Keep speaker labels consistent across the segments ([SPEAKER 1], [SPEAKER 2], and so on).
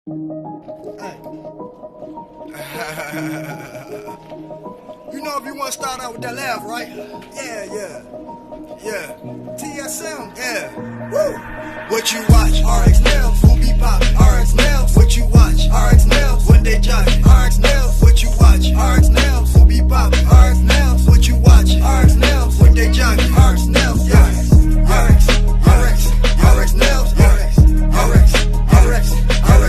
[SPEAKER 1] Hey. You know if you want to start out with that laugh, right? Yeah. TSM, yeah. Woo. What you watch? RX Nails, who be poppin'? RX Nails, what you watch? RX Nails, what they jockin'? RX Nails, what you watch? RX Nails, who be poppin'? RX Nails, what you watch? RX Nails, what they jockin'? RX Nails, yeah. RX Nails, yeah. RX Nails, yeah. RX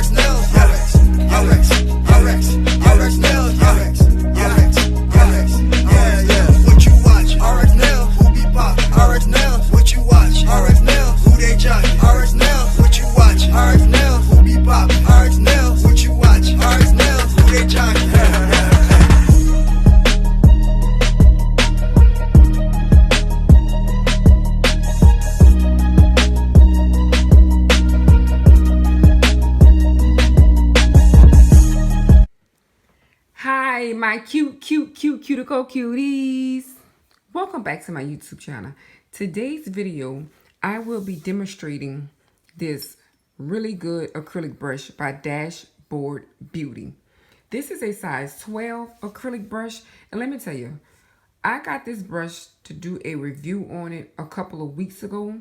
[SPEAKER 1] Nails, yeah. Yeah. What you watch? RX Nails, who be poppin'? RX Nails, what you watch? RX Nails, who they jockin'? RX Nails, what you watch? RX Nails, who be poppin'? RX Nails, what you watch? RX Nails, who they jockin'?
[SPEAKER 2] Hi, my cuticle cuties. Welcome back to my YouTube channel. Today's video, I will be demonstrating this really good acrylic brush by Dashboard Beauty. This is a size 12 acrylic brush. And let me tell you, I got this brush to do a review on it a couple of weeks ago.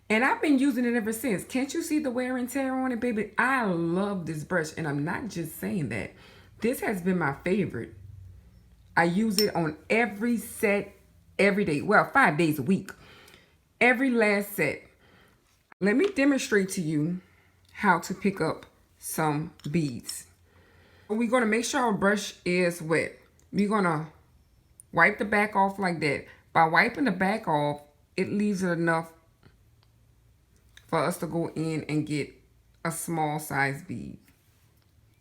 [SPEAKER 2] And I've been using it ever since. Can't you see the wear and tear on it, baby? I love this brush, and I'm not just saying that. This has been my favorite. I use it on every set, every day. Well, 5 days a week. Every last set. Let me demonstrate to you how to pick up some beads. We're going to make sure our brush is wet. We're going to wipe the back off like that. By wiping the back off, it leaves it enough for us to go in and get a small size bead.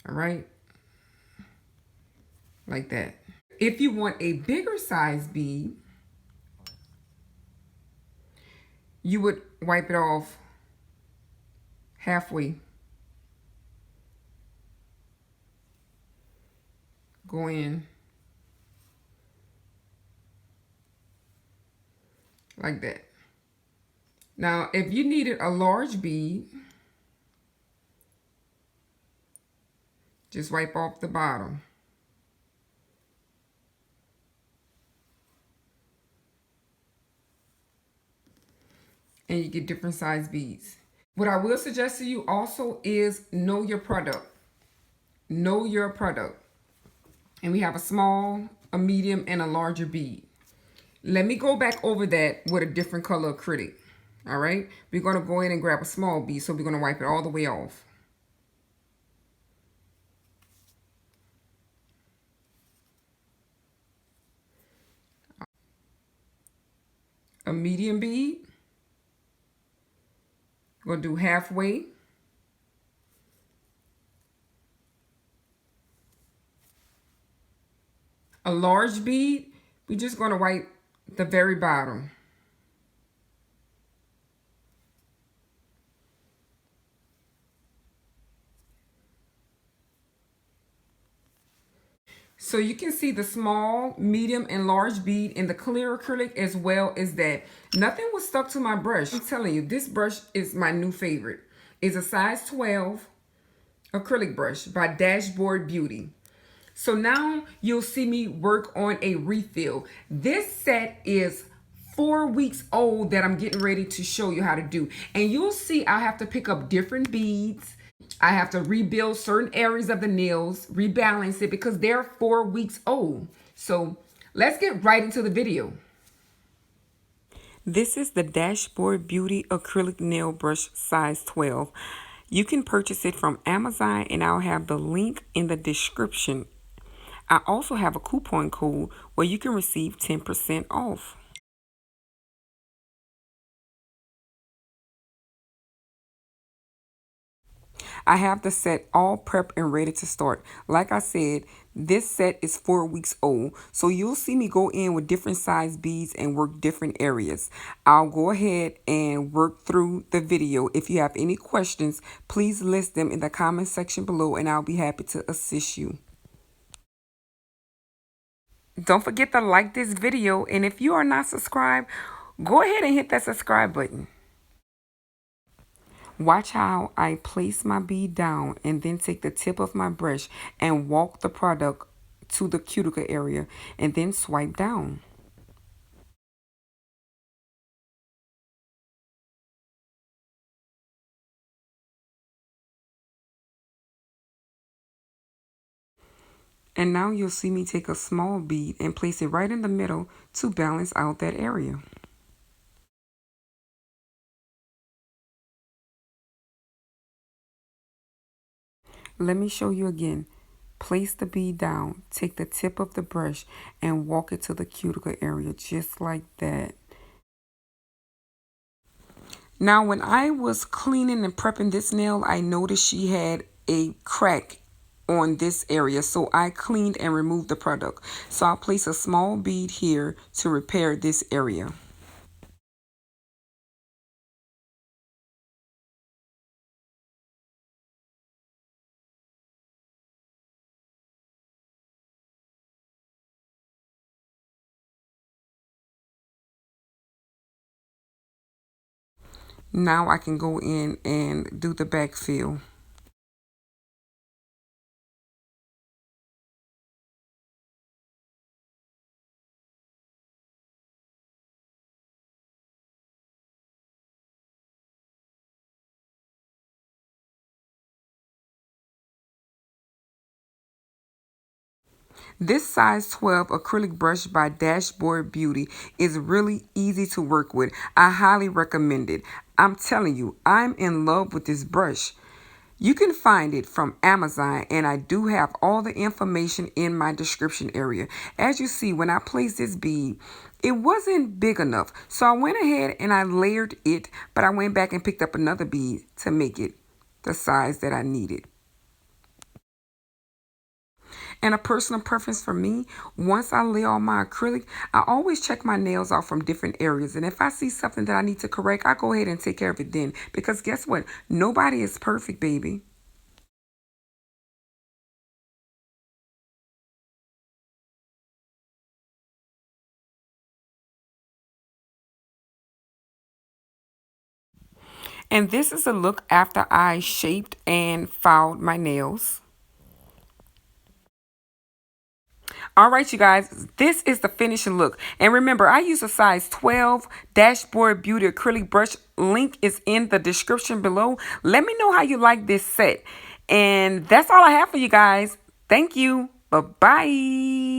[SPEAKER 2] All right? Like that. If you want a bigger size bead, you would wipe it off halfway. Go in like that. Now, if you needed a large bead, just wipe off the bottom. And you get different size beads. What I will suggest to you also is know your product. Know your product. And we have a small, a medium, and a larger bead. Let me go back over that with a different color acrylic. All right? We're going to go in and grab a small bead, so we're going to wipe it all the way off. A medium bead. We're going to do halfway. A large bead, we're just going to wipe the very bottom. So you can see the small, medium, and large bead in the clear acrylic, as well as that. Nothing was stuck to my brush. I'm telling you, this brush is my new favorite. It's a size 12 acrylic brush by Dashboard Beauty. So now you'll see me work on a refill. This set is 4 weeks old that I'm getting ready to show you how to do. And you'll see I have to pick up different beads. I have to rebuild certain areas of the nails, rebalance it because they're 4 weeks old. So let's get right into the video. This is the Dashboard Beauty acrylic nail brush size 12. You can purchase it from Amazon, and I'll have the link in the description. I also have a coupon code where you can receive 10% off. I have the set all prepped and ready to start. Like I said, this set is 4 weeks old, so you'll see me go in with different size beads and work different areas. I'll go ahead and work through the video. If you have any questions, please list them in the comment section below, and I'll be happy to assist you. Don't forget to like this video, and if you are not subscribed, go ahead and hit that subscribe button. Watch how I place my bead down and then take the tip of my brush and walk the product to the cuticle area and then swipe down. And now you'll see me take a small bead and place it right in the middle to balance out that area. Let me show you again. Place the bead down, take the tip of the brush and walk it to the cuticle area just like that. Now when I was cleaning and prepping this nail, I noticed she had a crack on this area, so I cleaned and removed the product. So I'll place a small bead here to repair this area. Now I can go in and do the backfill. This size 12 acrylic brush by Dashboard Beauty is really easy to work with. I highly recommend it. I'm telling you, I'm in love with this brush. You can find it from Amazon, and I do have all the information in my description area. As you see, when I placed this bead, it wasn't big enough. So I went ahead and I layered it, but I went back and picked up another bead to make it the size that I needed. And a personal preference for me, once I lay on my acrylic, I always check my nails out from different areas. And if I see something that I need to correct, I go ahead and take care of it then. Because guess what? Nobody is perfect, baby. And this is a look after I shaped and filed my nails. All right, you guys, this is the finishing look. And remember, I use a size 12 Dashboard Beauty acrylic brush. Link is in the description below. Let me know how you like this set. And that's all I have for you guys. Thank you. Bye-bye.